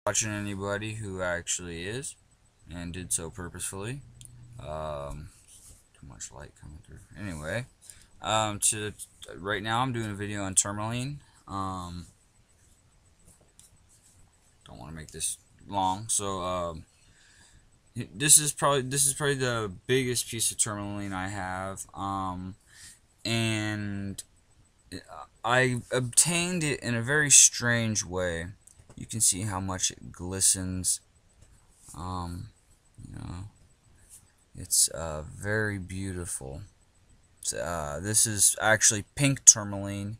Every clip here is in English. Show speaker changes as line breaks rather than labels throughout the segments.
Watching anybody who actually is and did so purposefully. Too much light coming through. Anyway, to right now I'm doing a video on tourmaline. Don't want to make this long, so this is probably the biggest piece of tourmaline I have. And I obtained it in a very strange way. You can see how much it glistens. You know, it's very beautiful. This is actually pink tourmaline.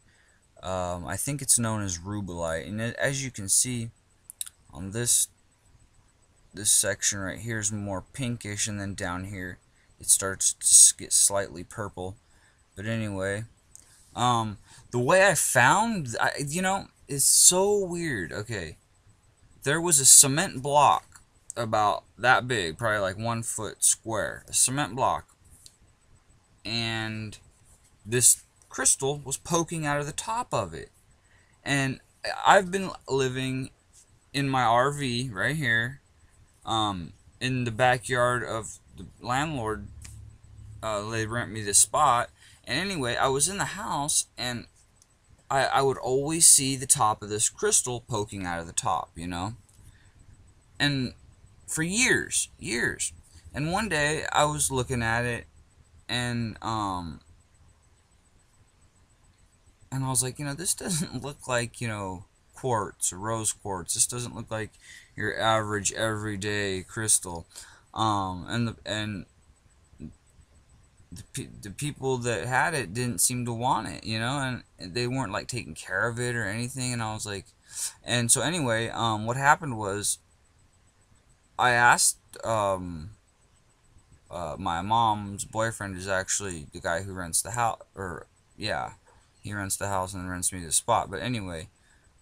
I think it's known as Rubilite, and as you can see on this section right here is more pinkish, and then down here it starts to get slightly purple. But anyway, the way I found, it's so weird. Okay, there was a cement block about that big, probably like 1 foot square, a cement block, and this crystal was poking out of the top of it. And I've been living in my RV right here, in the backyard of the landlord. They rent me this spot, and anyway, I was in the house, and I would always see the top of this crystal poking out of the top, and for years. And one day I was looking at it, and I was like, this doesn't look like, quartz or rose quartz. This doesn't look like your average everyday crystal. And the people that had it didn't seem to want it, and they weren't like taking care of it or anything. And I was like, and so anyway, what happened was I asked my mom's boyfriend is actually the guy who rents the house, or yeah, he rents the house and rents me the spot. But anyway,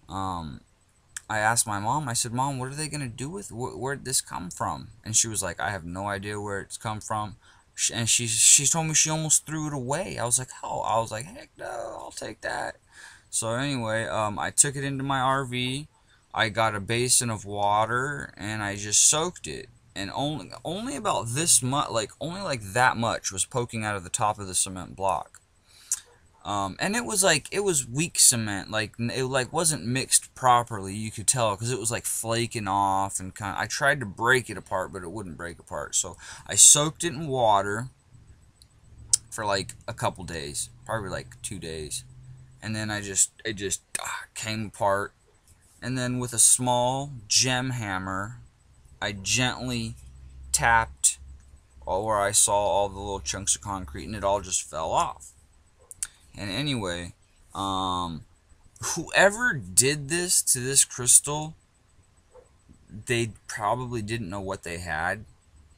I asked my mom, I said, Mom, what are they going to do with where'd this come from? And she was like, I have no idea where it's come from. And she told me she almost threw it away. I was like, how? I was like, heck no, I'll take that. So anyway, I took it into my RV. I got a basin of water and I just soaked it. And only about this much, only like that much was poking out of the top of the cement block. And it was weak cement, it wasn't mixed properly. You could tell because it was like flaking off, and I tried to break it apart, but it wouldn't break apart. So I soaked it in water for like a couple days, probably like 2 days, and then it just came apart. And then with a small gem hammer, I gently tapped where I saw all the little chunks of concrete, and it all just fell off. And anyway, whoever did this to this crystal, they probably didn't know what they had.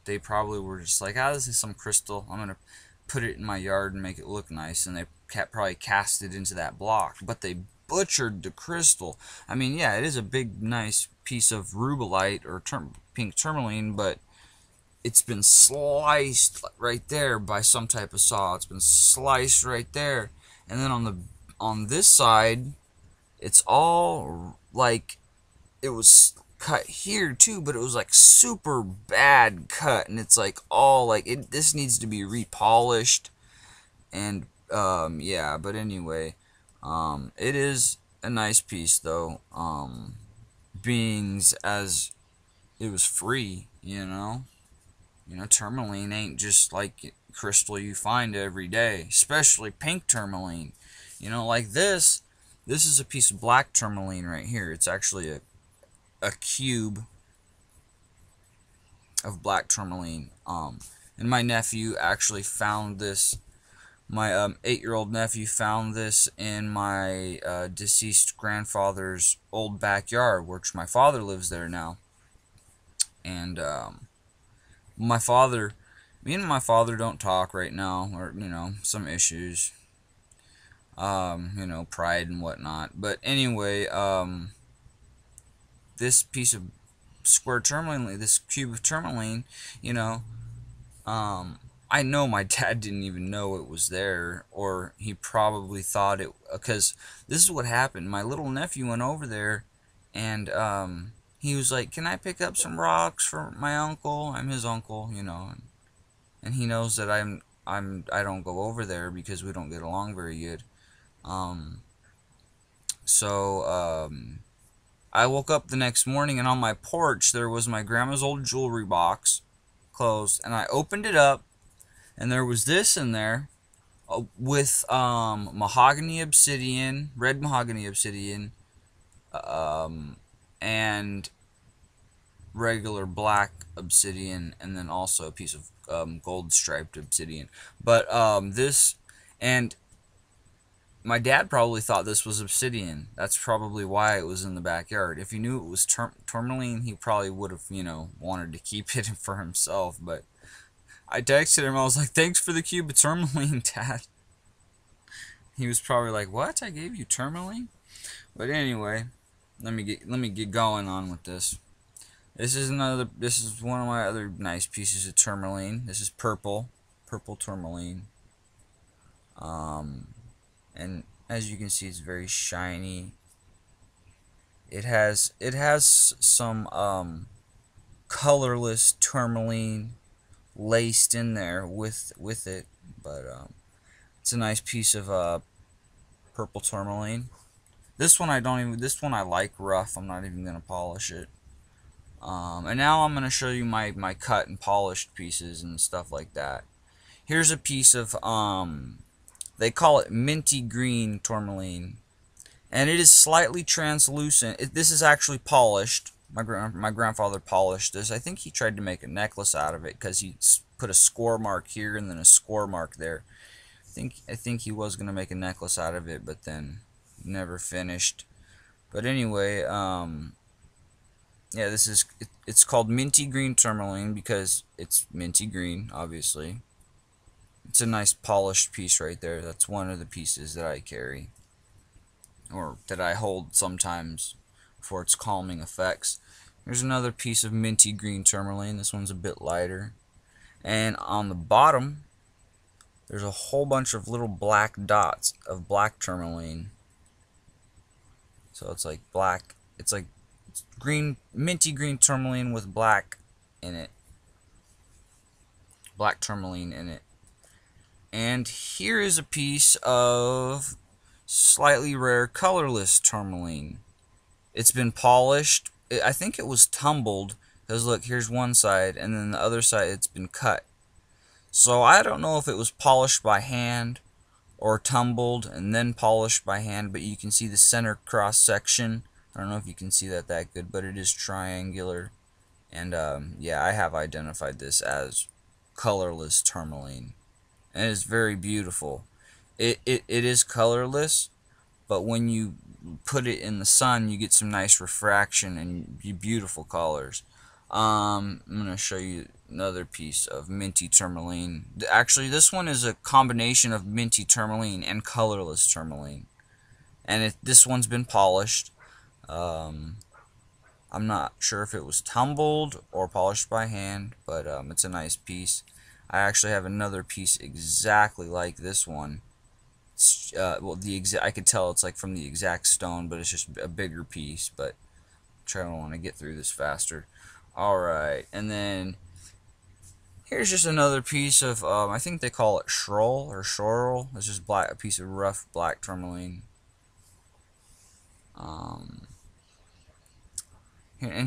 They probably were just like, this is some crystal. I'm going to put it in my yard and make it look nice. And they probably cast it into that block. But they butchered the crystal. I mean, yeah, it is a big, nice piece of rubilite or pink tourmaline, but it's been sliced right there by some type of saw. It's been sliced right there. And then on this side, it's all like, it was cut here too, but it was like super bad cut, and it's like all like this needs to be repolished. And yeah, but anyway, it is a nice piece though, being as it was free, tourmaline ain't just like crystal you find every day, especially pink tourmaline. Like this is a piece of black tourmaline right here. It's actually a cube of black tourmaline. And my nephew actually found this. My 8-year-old nephew found this in my deceased grandfather's old backyard, which my father lives there now. And me and my father don't talk right now, or some issues, pride and whatnot. But anyway, this piece of square tourmaline, this cube of tourmaline, I know my dad didn't even know it was there, or he probably thought it, because this is what happened. My little nephew went over there, and he was like, "Can I pick up some rocks for my uncle?" I'm his uncle, you know, and he knows that I don't go over there because we don't get along very good. Um, so I woke up the next morning, and on my porch there was my grandma's old jewelry box closed, and I opened it up, and there was this in there with mahogany obsidian, red mahogany obsidian, and regular black obsidian, and then also a piece of gold striped obsidian. But this, and my dad probably thought this was obsidian. That's probably why it was in the backyard. If he knew it was tourmaline, he probably would have, you know, wanted to keep it for himself. But I texted him. I was like, "Thanks for the cube of tourmaline, Dad." He was probably like, "What? I gave you tourmaline?" But anyway, let me get going on with this. This is one of my other nice pieces of tourmaline. This is purple tourmaline. And as you can see, it's very shiny. It has some colorless tourmaline laced in there with it, but it's a nice piece of purple tourmaline. This one I like rough. I'm not even gonna polish it. And now I'm gonna show you my cut and polished pieces and stuff like that. Here's a piece of they call it minty green tourmaline, and it is slightly translucent. This is actually polished. My grandfather polished this. I think he tried to make a necklace out of it because he put a score mark here and then a score mark there. I think he was gonna make a necklace out of it, but then never finished. But anyway, yeah, it's called minty green tourmaline because it's minty green, obviously. It's a nice polished piece right there. That's one of the pieces that I carry, or that I hold sometimes for its calming effects. Here's another piece of minty green tourmaline. This one's a bit lighter. And on the bottom, there's a whole bunch of little black dots of black tourmaline. So it's like black, it's like green, minty green tourmaline with black in it. Black tourmaline in it. And here is a piece of slightly rare colorless tourmaline. It's been polished. I think it was tumbled, because look, here's one side, and then the other side it's been cut. So I don't know if it was polished by hand or tumbled and then polished by hand, but you can see the center cross section. I don't know if you can see that good, but it is triangular. And yeah, I have identified this as colorless tourmaline. And it's very beautiful. It is colorless, but when you put it in the sun, you get some nice refraction and beautiful colors. I'm going to show you another piece of minty tourmaline. Actually, this one is a combination of minty tourmaline and colorless tourmaline. And this one's been polished. I'm not sure if it was tumbled or polished by hand, but it's a nice piece. I actually have another piece exactly like this one. Well, I could tell it's like from the exact stone, but it's just a bigger piece. But I want to get through this faster. Alright, and then here's just another piece of, I think they call it Shrol or Shorl. It's just a piece of rough black tourmaline. And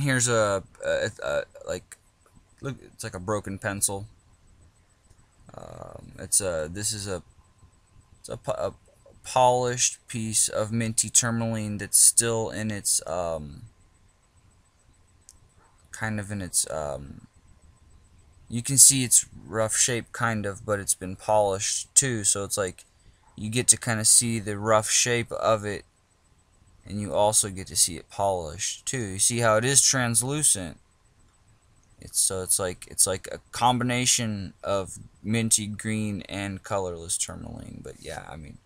here's like, look, it's like a broken pencil. This is a polished piece of minty tourmaline that's still in its kind of in its you can see it's rough shape kind of, but it's been polished too, so it's like you get to kind of see the rough shape of it, and you also get to see it polished too. You see how it is translucent. It's like a combination of minty green and colorless tourmaline. But yeah, I mean,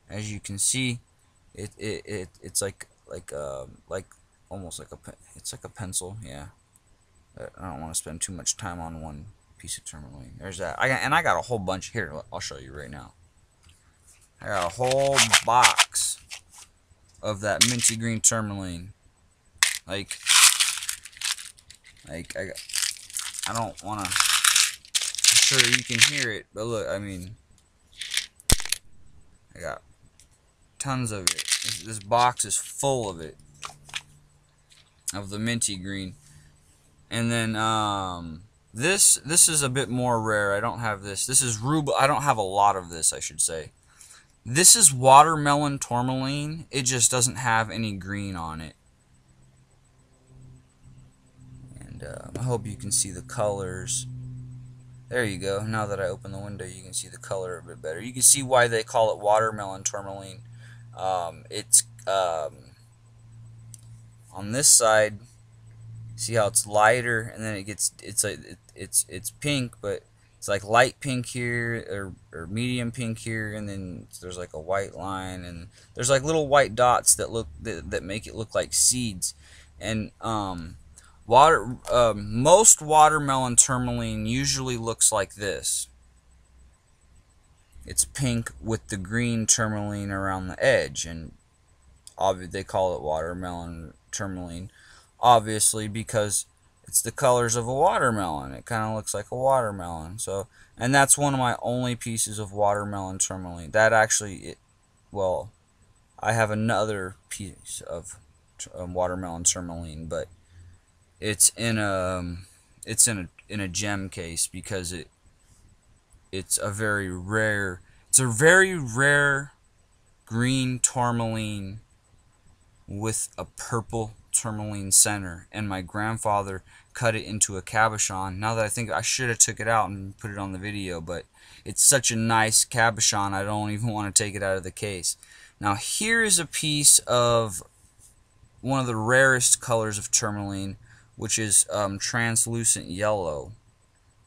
as you can see, it's like almost like it's like a pencil. Yeah, I don't want to spend too much time on one piece of tourmaline. There's that. I got a whole bunch here. I'll show you right now. I got a whole box of that minty green tourmaline. Like, Like I don't want to. I'm sure you can hear it, but look, I mean, I got tons of it. This box is full of it, of the minty green. And then this is a bit more rare. I don't have this. This is I don't have a lot of this, I should say. This is watermelon tourmaline. It just doesn't have any green on it. And I hope you can see the colors. There you go. Now that I open the window, you can see the color a bit better. You can see why they call it watermelon tourmaline. It's on this side. See how it's lighter, and then it's pink, but it's like light pink here, or medium pink here, and then there's like a white line, and there's like little white dots that make it look like seeds. And most watermelon tourmaline usually looks like this. It's pink with the green tourmaline around the edge, and obviously they call it watermelon tourmaline, obviously because it's the colors of a watermelon. It kind of looks like a watermelon. So, and that's one of my only pieces of watermelon tourmaline. That actually, well, I have another piece of watermelon tourmaline, but it's in a gem case because it's a very rare green tourmaline with a purple tourmaline center, and my grandfather cut it into a cabochon. Now that I think, I should have took it out and put it on the video, but it's such a nice cabochon I don't even want to take it out of the case. Now here is a piece of one of the rarest colors of tourmaline, which is translucent yellow.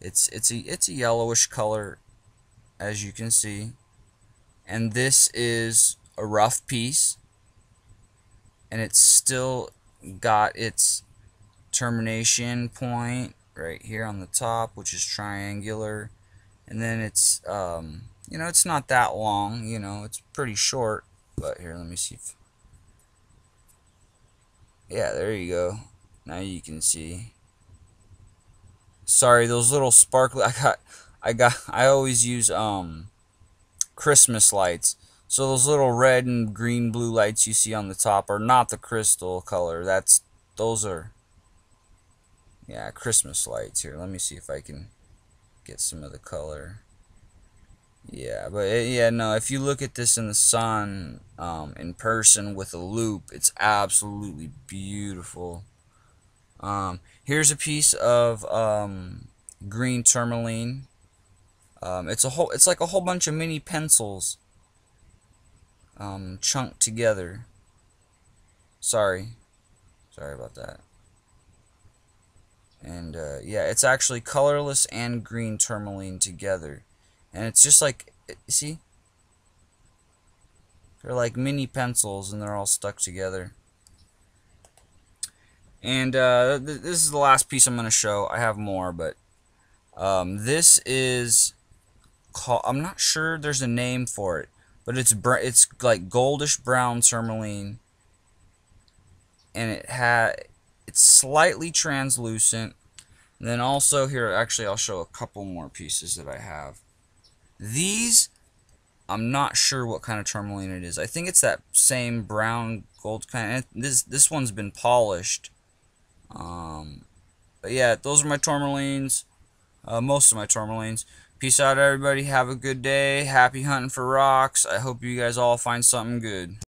It's a yellowish color, as you can see, and this is a rough piece, and it's still got its termination point right here on the top, which is triangular, and then it's you know, it's not that long, you know, it's pretty short, but here, let me see if, yeah, there you go. Now you can see. Sorry, those little sparkly, I always use Christmas lights. So those little red and green blue lights you see on the top are not the crystal color. Those are, yeah, Christmas lights. Here, let me see if I can get some of the color. Yeah, but yeah, no, if you look at this in the sun, in person with a loupe, it's absolutely beautiful. Here's a piece of green tourmaline. It's like a whole bunch of mini pencils chunked together. Sorry about that. And yeah, it's actually colorless and green tourmaline together, and it's just like, see, they're like mini pencils and they're all stuck together. And this is the last piece I'm going to show. I have more, but this is called, I'm not sure there's a name for it, but it's like goldish brown tourmaline, and it's slightly translucent. And then also here, actually, I'll show a couple more pieces that I have. These, I'm not sure what kind of tourmaline it is. I think it's that same brown gold kind. And this one's been polished. But yeah, those are my tourmalines. Most of my tourmalines. Peace out, everybody. Have a good day. Happy hunting for rocks. I hope you guys all find something good.